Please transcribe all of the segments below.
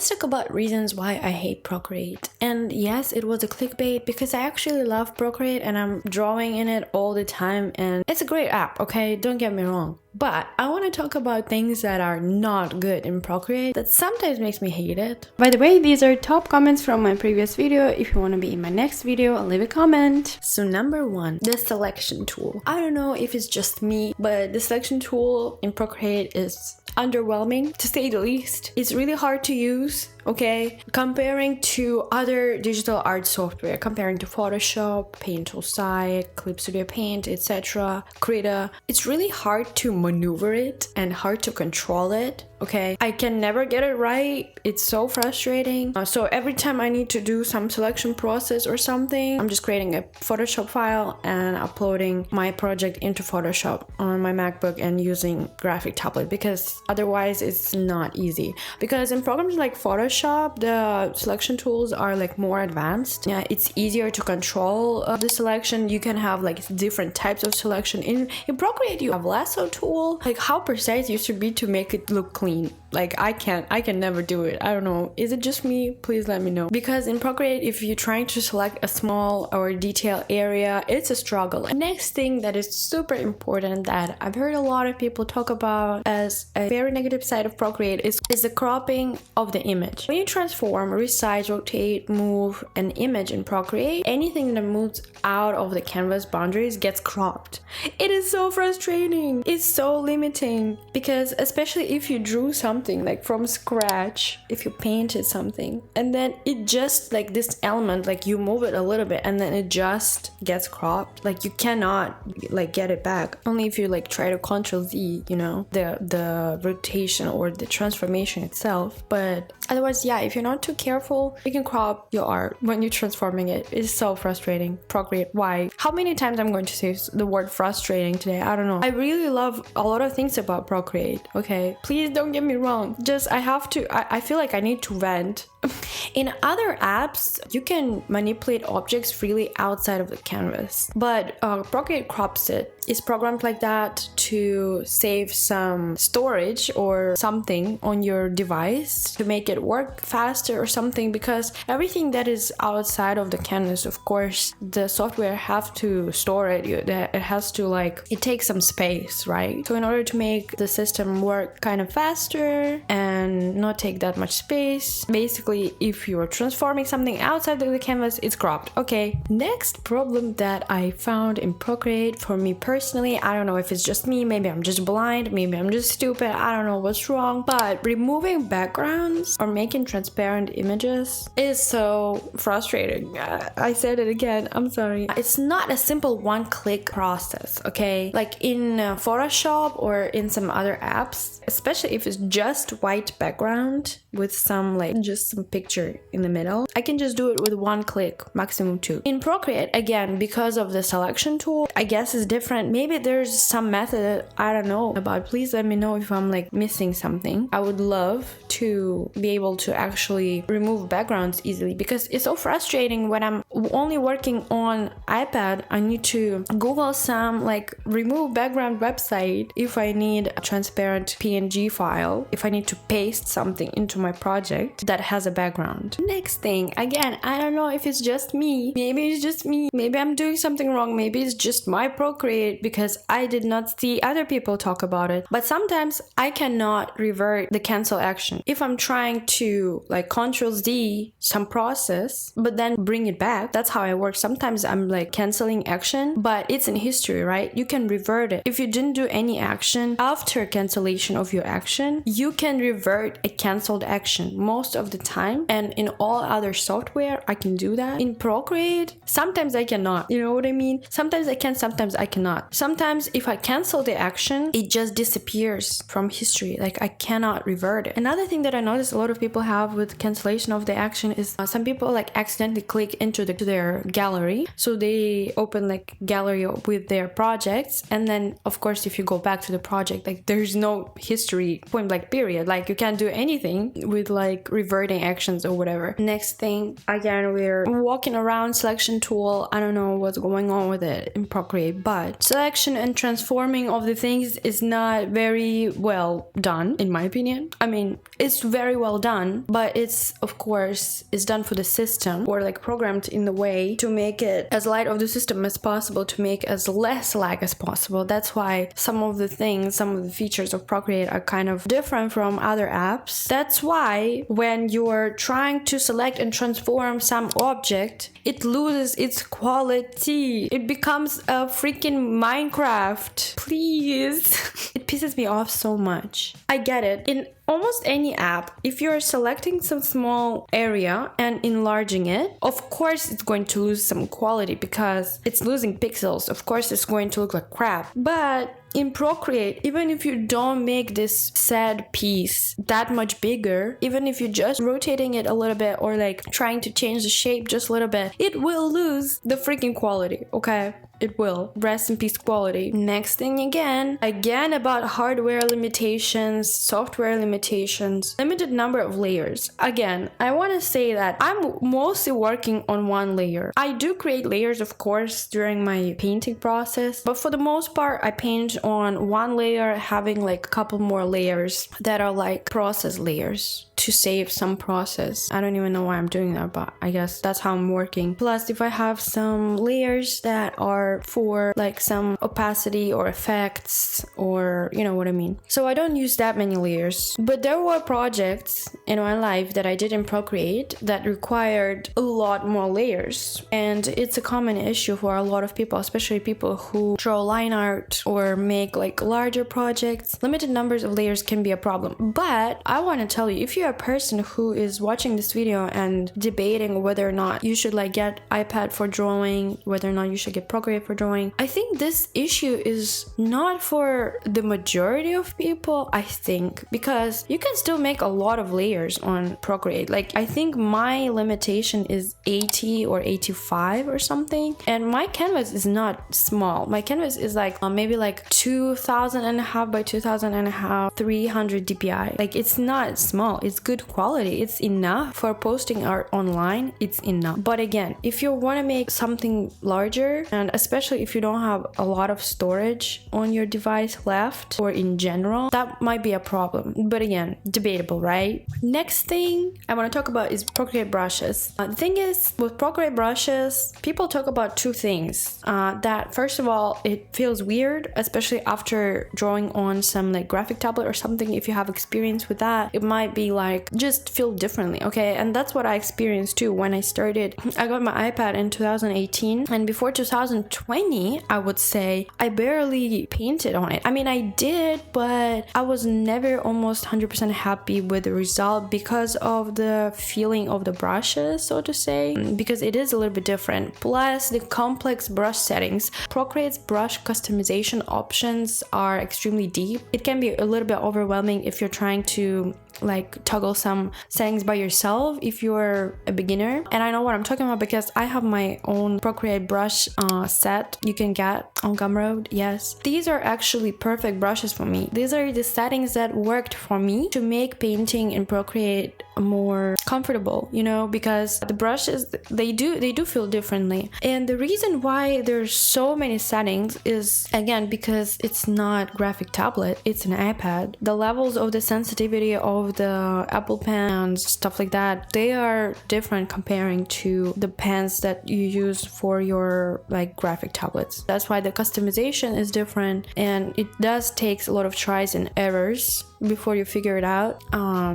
let's talk about reasons why I hate Procreate. And yes, it was a clickbait because I actually love Procreate and I'm drawing in it all the time and it's a great app, okay? Don't get me wrong. But I want to talk about things that are not good in Procreate that sometimes makes me hate it. By the way, these are top comments from my previous video. If you want to be in my next video, I'll leave a comment. So number one, the selection tool. I don't know if it's just me, but the selection tool in Procreate is underwhelming to say the least. It's really hard to use, okay? Comparing to other digital art software, comparing to Photoshop, Paint Tool Site, Clip Studio Paint, etc., Krita, it's really hard to maneuver it and hard to control it, okay? I can never get it right. It's so frustrating. So every time I need to do some selection process or something, I'm just creating a Photoshop file and uploading my project into Photoshop on my MacBook and using graphic tablet because otherwise it's not easy. Because in programs like Photoshop, the selection tools are like more advanced. Yeah, it's easier to control the selection. You can have like different types of selection. In Procreate, you have lasso tool. Like how precise you should be to make it look clean. Like I can never do it. I don't know. Is it just me? Please let me know. Because in Procreate, if you're trying to select a small or detailed area, it's a struggle. Next thing that is super important that I've heard a lot of people talk about as a very negative side of Procreate is the cropping of the image. When you transform, resize, rotate, move an image in Procreate, anything that moves out of the canvas boundaries gets cropped. It is so frustrating. It's so limiting because especially if you drew something like from scratch, if you painted something and then it just like this element, like you move it a little bit and then it just gets cropped, like you cannot like get it back. Only if you like try to Ctrl Z, you know, the rotation or the transformation itself. But otherwise, yeah, if you're not too careful, you can crop your art when you're transforming it. It's so frustrating. Procreate, why? How many times I'm going to say the word frustrating today? I don't know. I really love a lot of things about Procreate, okay? Please don't get me wrong. Just I feel like I need to vent. In other apps, you can manipulate objects freely outside of the canvas, but Procreate crops it. It's programmed like that to save some storage or something on your device to make it work faster or something, because everything that is outside of the canvas, of course, the software have to store it. It has to it takes some space, right? So in order to make the system work kind of faster and not take that much space, basically if you're transforming something outside of the canvas, it's cropped. Okay, next problem that I found in Procreate, for me personally, I don't know if it's just me, maybe I'm just blind, maybe I'm just stupid, I don't know what's wrong, but removing backgrounds or making transparent images is so frustrating. I said it again, I'm sorry. It's not a simple one-click process, okay? Like in Photoshop or in some other apps, especially if it's just white background with some just some picture in the middle, I can just do it with one click, maximum two. In Procreate, again, because of the selection tool, I guess it's different. Maybe there's some method I don't know about. Please let me know if I'm missing something. I would love to be able to actually remove backgrounds easily because it's so frustrating when I'm only working on iPad. I need to Google some remove background website if I need a transparent PNG file, if I need to paste something into my project that has a background. Next thing, again, I don't know if it's just me. Maybe it's just me. Maybe I'm doing something wrong. Maybe it's just my Procreate because I did not see other people talk about it. But sometimes I cannot revert the cancel action. If I'm trying to Ctrl Z some process, but then bring it back, that's how I work. Sometimes I'm canceling action, but it's in history, right? You can revert it. If you didn't do any action after cancellation of your action, you can revert a canceled action most of the time. And in all other software, I can do that. In Procreate, sometimes I cannot. You know what I mean? Sometimes I can, sometimes I cannot. Sometimes if I cancel the action, it just disappears from history. I cannot revert it. Another thing that I noticed a lot of people have with cancellation of the action is some people accidentally click into their gallery. So they open gallery with their projects. And then of course, if you go back to the project, there's no history point blank period. You can't do anything with reverting actions or whatever. Next thing, again, we're walking around selection tool. I don't know what's going on with it in Procreate, but selection and transforming of the things is not very well done, in my opinion. I mean, it's very well done, but it's, of course, is done for the system, or like programmed in the way to make it as light of the system as possible, to make as less lag as possible. That's why some of the things, some of the features of Procreate are kind of different from other apps. That's why when you're trying to select and transform some object, it loses its quality. It becomes a freaking Minecraft. Please. It pisses me off so much. I get it. In almost any app, if you're selecting some small area and enlarging it, of course it's going to lose some quality because it's losing pixels. Of course it's going to look like crap. But in Procreate, even if you don't make this sad piece that much bigger, even if you're just rotating it a little bit or like trying to change the shape just a little bit, it will lose the freaking quality, okay? It will. Rest in peace quality. Next thing again about hardware limitations, software limitations, limited number of layers. Again, I want to say that I'm mostly working on one layer. I do create layers, of course, during my painting process, but for the most part, I paint on one layer, having like a couple more layers that are like process layers to save some process. I don't even know why I'm doing that, but I guess that's how I'm working. Plus, if I have some layers that are for like some opacity or effects, or you know what I mean. So I don't use that many layers. But there were projects in my life that I did in Procreate that required a lot more layers. And it's a common issue for a lot of people, especially people who draw line art or make like larger projects. Limited numbers of layers can be a problem. But I want to tell you, if you're a person who is watching this video and debating whether or not you should like get iPad for drawing, whether or not you should get Procreate for drawing, I think this issue is not for the majority of people, I think, because you can still make a lot of layers on Procreate. Like, I think my limitation is 80 or 85 or something, and my canvas is not small. My canvas is like maybe like 2,000 and a half by 2,000 and a half, 300 dpi. Like, it's not small, it's good quality, it's enough for posting art online, it's enough. But again, if you want to make something larger, and especially if you don't have a lot of storage on your device left, or in general, that might be a problem. But again, debatable, right? Next thing I want to talk about is Procreate brushes. The thing is, with Procreate brushes, people talk about two things. That first of all, it feels weird, especially after drawing on some like graphic tablet or something. If you have experience with that, it might be like just feel differently, okay? And that's what I experienced too when I started. I got my iPad in 2018, and before 2020, I would say I barely painted on it. I mean, I did, but I was never almost 100% happy with the result because of the feeling of the brushes, so to say, because it is a little bit different. Plus the complex brush settings. Procreate's brush customization options are extremely deep. It can be a little bit overwhelming if you're trying to like toggle some settings by yourself if you're a beginner. And I know what I'm talking about because I have my own Procreate brush set you can get on Gumroad. Yes, these are actually perfect brushes for me. These are the settings that worked for me to make painting in Procreate more comfortable, you know, because the brushes, they do feel differently. And the reason why there's so many settings is, again, because it's not graphic tablet, it's an iPad. The levels of the sensitivity of the Apple Pen and stuff like that, they are different comparing to the pens that you use for your like graphic tablets. That's why the customization is different, and it does take a lot of tries and errors before you figure it out.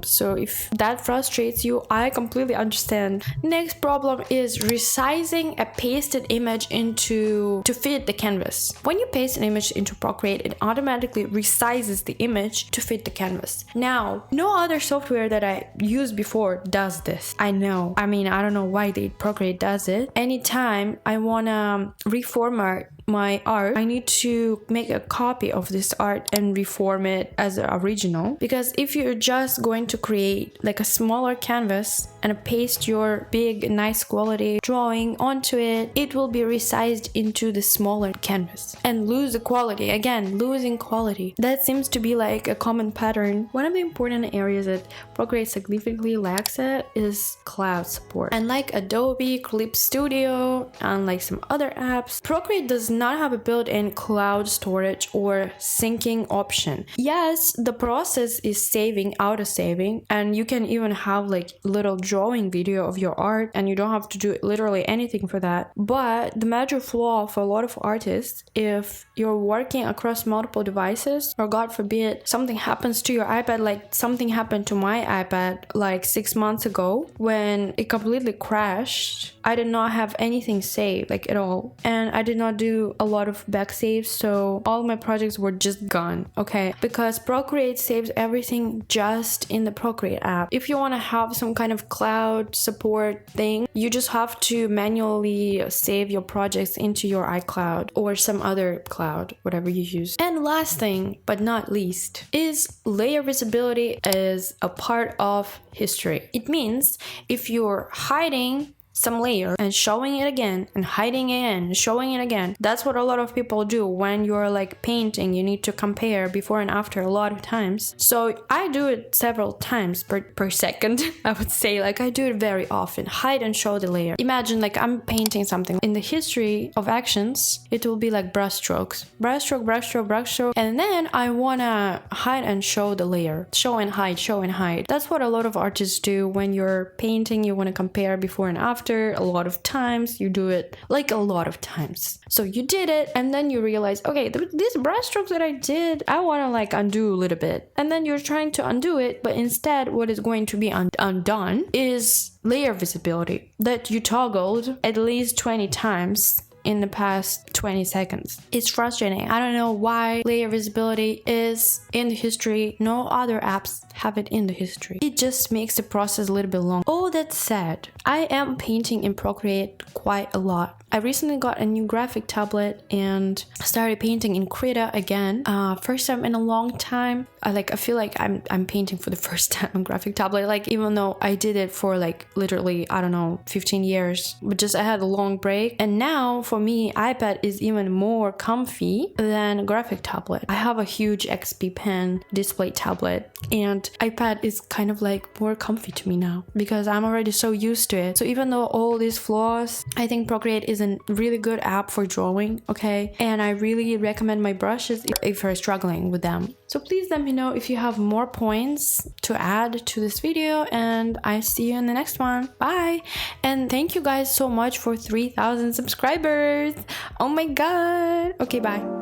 So if that frustrates you, I completely understand. Next problem is resizing a pasted image to fit the canvas. When you paste an image into Procreate, it automatically resizes the image to fit the canvas. Now, no other software that I used before does this. I know. I mean, I don't know why Procreate does it. Anytime I wanna reformat my art, I need to make a copy of this art and reform it as an original. Because if you're just going to create like a smaller canvas and paste your big nice quality drawing onto it, it will be resized into the smaller canvas and lose the quality. Again, losing quality. That seems to be like a common pattern. One of the important areas that Procreate significantly lacks at is cloud support. And like Adobe Clip Studio and like some other apps, Procreate does not have a built-in cloud storage or syncing option. Yes, the process is saving, auto-saving, and you can even have like little drawing video of your art and you don't have to do literally anything for that. But the major flaw for a lot of artists, if you're working across multiple devices, or God forbid something happens to your iPad, like something happened to my iPad like 6 months ago when it completely crashed. I did not have anything saved like at all, and I did not do a lot of back saves, so all my projects were just gone. Okay, because Procreate saves everything just in the Procreate app. If you want to have some kind of cloud support thing, you just have to manually save your projects into your iCloud or some other cloud, whatever you use. And last thing but not least is layer visibility is a part of history. It means if you're hiding some layer and showing it again and hiding it and showing it again, that's what a lot of people do when you're like painting. You need to compare before and after a lot of times. So I do it several times per second. I would say, like, I do it very often. Hide and show the layer. Imagine like I'm painting something. In the history of actions, it will be like brush strokes, brush stroke, brush stroke, brush stroke, and then I wanna hide and show the layer. Show and hide, show and hide. That's what a lot of artists do when you're painting. You want to compare before and after. A lot of times you do it like a lot of times. So you did it and then you realize, okay, these brush strokes that I did, I want to like undo a little bit. And then you're trying to undo it, but instead what is going to be undone is layer visibility that you toggled at least 20 times in the past 20 seconds. It's frustrating. I don't know why layer visibility is in the history. No other apps have it in the history. It just makes the process a little bit long. All that said, I am painting in Procreate quite a lot. I recently got a new graphic tablet and started painting in Krita again. First time in a long time. I feel like I'm painting for the first time on graphic tablet. Like, even though I did it for like literally, I don't know, 15 years, but just I had a long break. And now for me, iPad is even more comfy than graphic tablet. I have a huge XP pen display tablet, and iPad is kind of like more comfy to me now because I'm already so used to it. So even though all these flaws, I think Procreate is a really good app for drawing, okay? And I really recommend my brushes if you're struggling with them. So please let me know if you have more points to add to this video, and I see you in the next one. Bye! And thank you guys so much for 3,000 subscribers. Oh my god. Okay, bye.